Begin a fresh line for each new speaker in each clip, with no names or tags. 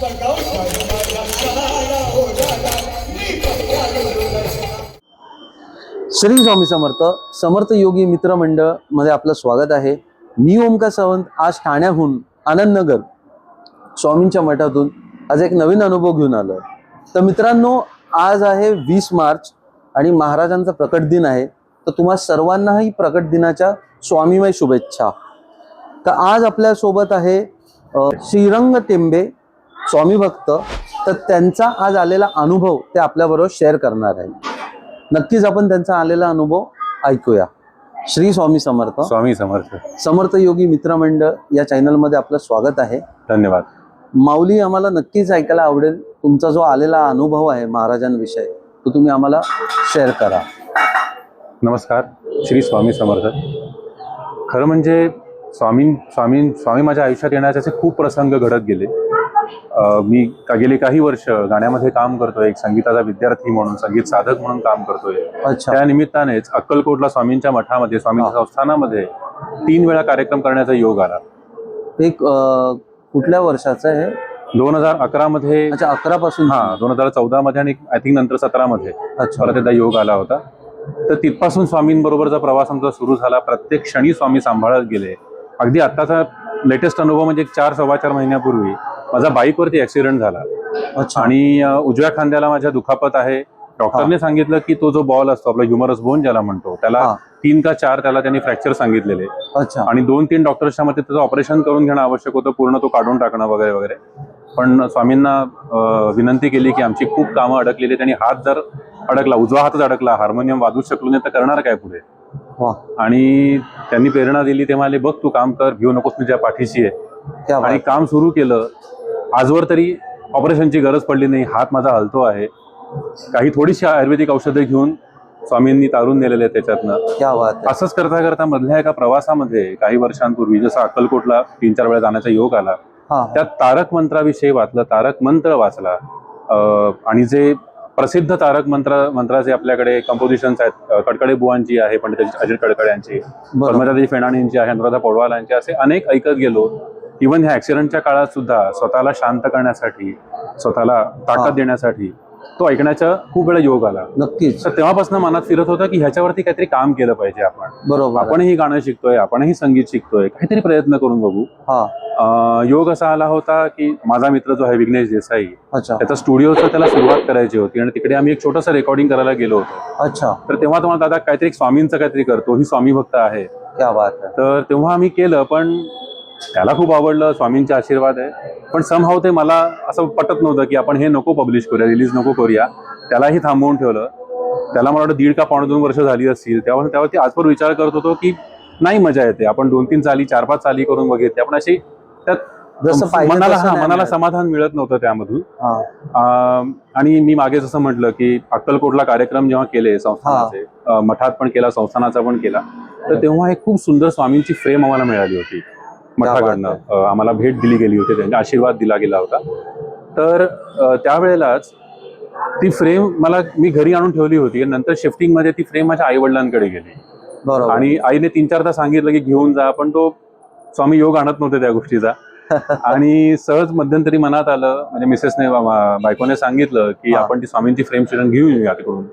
श्री स्वामी समर्थ समर्थ योगी मित्र मंडळ मध्ये आपलं स्वागत आहे। मी ओमकार सावंत आज ठाण्याहून आनंदनगर स्वामींच्या मठातून आज एक नवीन अनुभव घेऊन आलो। तर मित्रांनो, आज आहे 20 मार्च आणि महाराजांचा प्रकट दिन आहे। तर तुम्हा सर्वांनाही प्रकट दिनाच्या स्वामीमय शुभेच्छा। तर आज आपल्या सोबत आहे श्रीरंग टेंबे स्वामी भक्त। तर त्यांचा आज आलेला अनुभव ते आपल्याबरोबर शेअर करणार आहे। नक्कीच आपण त्यांचा आलेला अनुभव ऐकूया। श्री स्वामी समर्थ।
स्वामी समर्थ।
समर्थ योगी मित्र मंडळ या चॅनल मध्ये आपलं स्वागत आहे।
धन्यवाद
माऊली। आम्हाला नक्कीच ऐकायला आवडेल तुमचा जो आलेला अनुभव आहे महाराजांविषयी, तो तुम्ही आम्हाला शेअर करा।
नमस्कार, श्री स्वामी समर्थ। खरं म्हणजे स्वामी माझ्या आयुष्यात येण्याचे खूप प्रसंग घडत गेले। मी गेली काही वर्ष गाण्यामध्ये काम करतोय, एक संगीताचा विद्यार्थी म्हणून, संगीत साधक म्हणून काम करतोय। त्या निमित्तानेच अक्कलकोटला स्वामींच्या मठामध्ये, स्वामींच्या संस्थानामध्ये 3 वेळा कार्यक्रम करण्याचा योग आला।
एक कुठल्या वर्षाचं आहे?
2011 मध्ये।
अच्छा, 11 पासून?
हा, 2014 मध्ये आणि आय थिंक नंतर 17 मध्ये मला त्याचा योग आला होता। तर तिथपासून स्वामींबरोबरचा प्रवास आमचा सुरू झाला। प्रत्येक क्षणी स्वामी सांभाळत गेले। अगदी आत्ताचा लेटेस्ट अनुभव म्हणजे 4-4.25 महिन्यापूर्वी माझा बाईकवरती ऍक्सिडेंट झाला।
अच्छा।
आणि उजव्या खांद्याला माझ्या दुखापत आहे। डॉक्टरने सांगितलं की तो जो बॉल असतो आपला ह्युमरस बोन ज्याला म्हणतो, त्याला 3 का 4 त्याला त्यांनी फ्रॅक्चर सांगितलेले।
अच्छा।
आणि 2-3 डॉक्टरच्या मते त्याचं ऑपरेशन करून घेणं आवश्यक होतं, पूर्ण तो काढून टाकणं वगैरे वगैरे। पण स्वामींना विनंती केली की आमची खूप कामं अडकलेली, त्यांनी हात जर अडकला, उजवा हातच अडकला, हार्मोनियम वाजवू शकलो नाही तर करणार काय पुढे। आणि त्यांनी प्रेरणा दिली, ते म्हणाले बघ तू काम कर, घेऊ नकोस, तुझ्या पाठीशी आहे। आणि काम सुरू केलं। आजवर तरी ऑपरेशनची गरज पडली नाही, हात माझा हलतो आहे। काही थोडीशी आयुर्वेदिक औषधं घेऊन स्वामींनी तारून नेलेले त्याच्यातनं। असंच करता करता मधल्या एका प्रवासामध्ये काही वर्षांपूर्वी जसं अक्कलकोटला 3-4 वेळा जाण्याचा योग आला, त्यात तारक मंत्राविषयी वाचलं, तारक मंत्र वाचला। आणि जे प्रसिद्ध तारक मंत्राचे आपल्याकडे कंपोजिशन्स आहेत, कडकडे बुवांची आहे, पंडित अजित कडकडे यांची, पद्मजाजी फेणाणी यांची आहे, अनुराधा पौडवाल यांची, असे अनेक ऐकत गेलो। इव्हन ह्या ऍक्सिडेंटच्या काळात सुद्धा स्वतःला शांत करण्यासाठी, स्वतःला ताकद देण्यासाठी तो ऐकण्याचा खूप वेळा योग आला।
नक्कीच।
तर तेव्हापासून मनात फिरत होतं की ह्याच्यावरती काहीतरी काम केलं पाहिजे आपण।
बरोबर।
आपणही गाणं शिकतोय, आपणही संगीत शिकतोय, काहीतरी प्रयत्न करून बघू। योग असा आला होता की माझा मित्र जो आहे विघ्नेश देसाई, त्याचा स्टुडिओचं त्याला सुरुवात करायची होती आणि तिकडे आम्ही एक छोटंसं रेकॉर्डिंग करायला गेलो होतो।
अच्छा।
तर तेव्हा तुम्हाला दादा काहीतरी स्वामींचं काहीतरी करतो, ही स्वामी भक्त आहे।
क्या बात आहे।
तर तेव्हा आम्ही केलं, पण त्याला खूप आवडलं, स्वामींचे आशीर्वाद आहे। पण समहाव ते मला असं पटत नव्हतं की आपण हे नको पब्लिश करूया, रिलीज नको करूया। त्यालाही थांबवून ठेवलं। त्याला मला वाटतं 1.5 का 2.5 वर्ष झाली असतील। त्यावरती आजवर विचार करत होतो की नाही मजा येते, आपण 2-3 चाली 4-5 चाली करून बघितले, आपण अशी त्यात जसं मनाला समाधान मिळत नव्हतं त्यामधून। आणि मी मागे जसं म्हटलं की अक्कलकोटला कार्यक्रम जेव्हा केले संस्थानाचे, मठात पण केला, संस्थानाचा पण केला, तर तेव्हा एक खूप सुंदर स्वामींची फ्रेम आम्हाला मिळाली होती मठाकडनं। आम्हाला भेट दिली गेली होती, त्यांचा आशीर्वाद दिला गेला होता। तर त्यावेळेलाच ती फ्रेम मी घरी आणून ठेवली होती। नंतर शिफ्टिंग मध्ये ती फ्रेम माझ्या आई वडिलांकडे गेली। बरोबर। आणि आईने 3-4दा सांगितलं की घेऊन जा, पण तो स्वामी योग आणत नव्हते त्या गोष्टीचा। आणि सहज मध्यंतरी मनात आलं, म्हणजे मिसेसने, बायकोने सांगितलं की आपण ती स्वामींची फ्रेम घेऊन येऊया तिकडून।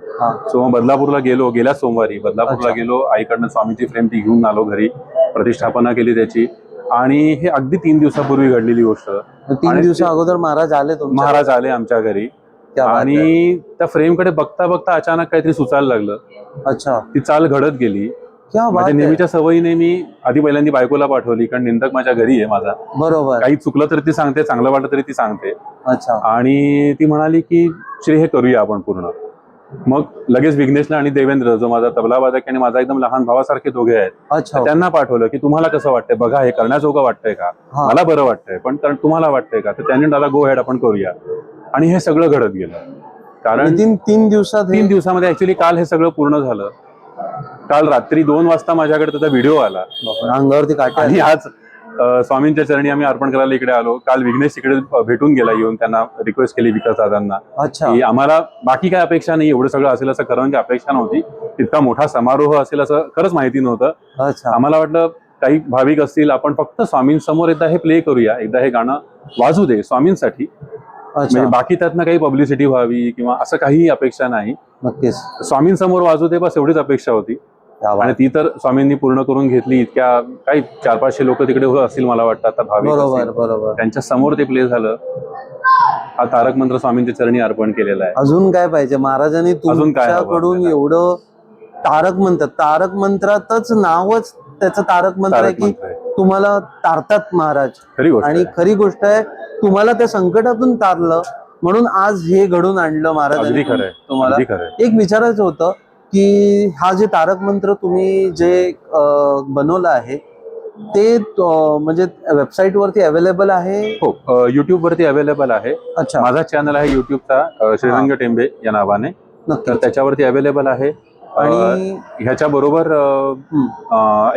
सो बदलापूरला गेलो, गेल्या सोमवारी बदलापूरला गेलो, आईकडनं स्वामींची फ्रेम ती घेऊन आलो घरी, प्रतिष्ठापना केली त्याची। आणि हे अगदी 3 दिवसापूर्वी घडलेली गोष्ट।
3 दिवसा अगोदर महाराज आले
आमच्या घरी। आणि त्या फ्रेमकडे बघता बघता अचानक काहीतरी सुचायला लागलं। अच्छा। ती चाल घडत गेली। माझ्या नेहमीच्या सवयीने मी आधी पहिल्यांदा बायकोला पाठवली, कारण निंदक माझ्या घरी आहे माझा। बरोबर। काही चुकलं तरी ती सांगते, चांगलं वाटलं तरी ती सांगते। अच्छा। आणि ती म्हणाली की श्री हे करूया आपण पूर्ण। मग लगेच विघ्नेशला आणि देवेंद्र, जो माझा तबला वादक आणि माझा एकदम लहान भावासारखे दोघे आहेत, त्यांना पाठवलं की तुम्हाला कसं वाटतंय, बघा हे करण्याजोगं वाटतंय का, मला बरं वाटतंय, पण तुम्हाला वाटतंय का? तर त्यांनी मला गो हेड आपण करूया। आणि हे सगळं घडत गेलं। कारण
3
दिवसामध्ये ऍक्च्युली काल हे सगळं पूर्ण झालं। काल रात्री 2 वाजता माझ्याकडे त्याचा व्हिडिओ आला,
अंगावरती काटे।
आणि आज स्वामींच्या चरणी आम्ही अर्पण करायला इकडे आलो। काल विघ्नेश इकडे भेटून गेला, येऊन त्यांना रिक्वेस्ट केली विकास दादांना की आम्हाला बाकी काय अपेक्षा नाही, एवढं सगळं असेल असं खरं म्हणजे अपेक्षा नव्हती, इतका मोठा समारोह असेल असं खरंच माहिती नव्हतं। आम्हाला वाटलं काही भाविक असतील, आपण फक्त स्वामींसमोर एकदा हे प्ले करूया, एकदा हे गाणं वाजू दे स्वामींसाठी, म्हणजे बाकी त्यातनं काही पब्लिसिटी व्हावी किंवा असं काही अपेक्षा नाही.
नक्कीच.
स्वामींसमोर वाजू दे बस एवढीच अपेक्षा होती आणि ती तर स्वामींनी पूर्ण करून घेतली. इतक्या काही 400-500 लोक तिकडे असतील मला वाटतं आता भाविक
बरोबर
असतील.
बरोबर.
त्यांच्या समोर ते प्ले झालं. हा तारक मंत्र स्वामींच्या चरणी अर्पण केलेला आहे.
अजून काय पाहिजे महाराजांनी
अजून काय हवं
तुमच्याकडून
आपल्याला?
एवढं तारक मंत्रातच नावच त्याचं तारक मंत्र आहे
तारक
की
मंत्र आहे.
तुम्हाला तारतात महाराज.
खरी गोष्ट
आणि
आहे.
खरी गोष्ट आहे, तुम्हाला त्या संकटातून तारलं म्हणून आज हे घडून आणलं
अगदी
महाराजांनी
खरंय.
तुम्हाला.
अगदी खरंय.
एक विचारायचं होतं की हा जे तारक मंत्र तुम्ही जे बनवलं आहे ते म्हणजे वेबसाईट वरती अवेलेबल आहे?
हो, युट्यूब वरती अवेलेबल आहे.
अच्छा.
माझा चॅनल आहे युट्यूबचा श्रीरंग टेंबे या नावाने.
नक्की.
तर त्याच्यावरती अवेलेबल आहे.
आणि
ह्याच्या बरोबर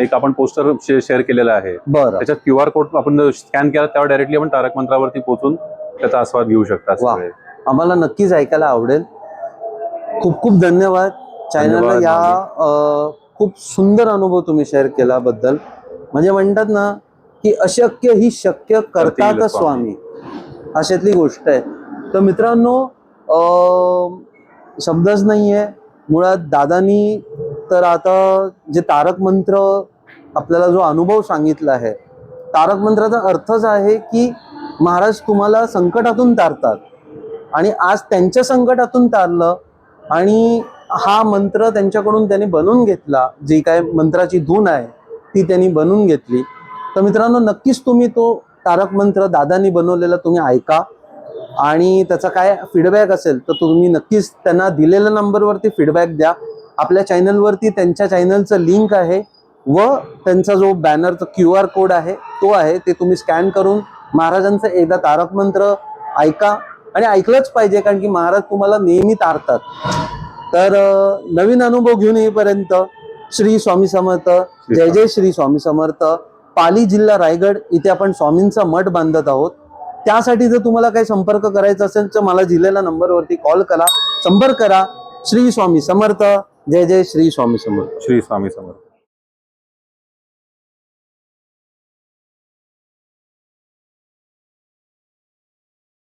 एक आपण पोस्टर शेअर केलेला आहे.
बरं.
त्याच्यात QR कोड आपण स्कॅन केला त्यावर डायरेक्टली आपण तारक मंत्रावरती पोहोचून त्याचा आस्वाद घेऊ शकता.
वा, आम्हाला नक्कीच ऐकायला आवडेल. खूप खूप धन्यवाद चॅनलला
धन्यवाद.
या खूप सुंदर अनुभव तुम्ही शेअर केल्याबद्दल. म्हणजे म्हणतात ना की अशक्य ही शक्य करतात
करतील
स्वामी, अशातली गोष्ट आहे. तर मित्रांनो, शब्दच नाहीये मुळात. दादानी तर आता जे तारक मंत्र आपल्याला जो अनुभव सांगितला आहे, तारक मंत्राचा अर्थच आहे की महाराज तुम्हाला संकटातून तारतात आणि आज त्यांच्या संकटातून तारलं आणि हा मंत्र त्यांच्याकडून त्यांनी बनवून घेतला. जी काय मंत्राची धून आहे ती त्यांनी बनवून घेतली. तर मित्रांनो, नक्कीच तुम्ही तो तारक मंत्र दादांनी बनवलेला तुम्ही ऐका आणि त्याचा काय फीडबॅक असेल तर तुम्ही नक्कीच त्यांना दिलेल्या नंबरवरती फीडबॅक द्या. आपल्या चॅनलवरती त्यांच्या चॅनलचं लिंक आहे व त्यांचा जो बॅनरचा QR कोड आहे तो आहे. ते तुम्ही स्कॅन करून महाराजांचं एकदा तारक मंत्र ऐका आणि ऐकलंच पाहिजे, कारण की महाराज तुम्हाला नेहमी तारतात. तर नवीन अनुभव घेऊन येईपर्यंत श्री स्वामी समर्थ. जय जय श्री स्वामी समर्थ. पाली, जिल्हा रायगड इथे आपण स्वामींचा मठ बांधत आहोत. त्यासाठी जर तुम्हाला काही संपर्क करायचा असेल तर मला दिलेल्या नंबरवरती कॉल करा, संपर्क करा. श्री स्वामी समर्थ. जय जय श्री स्वामी समर्थ.
श्री स्वामी समर्थ.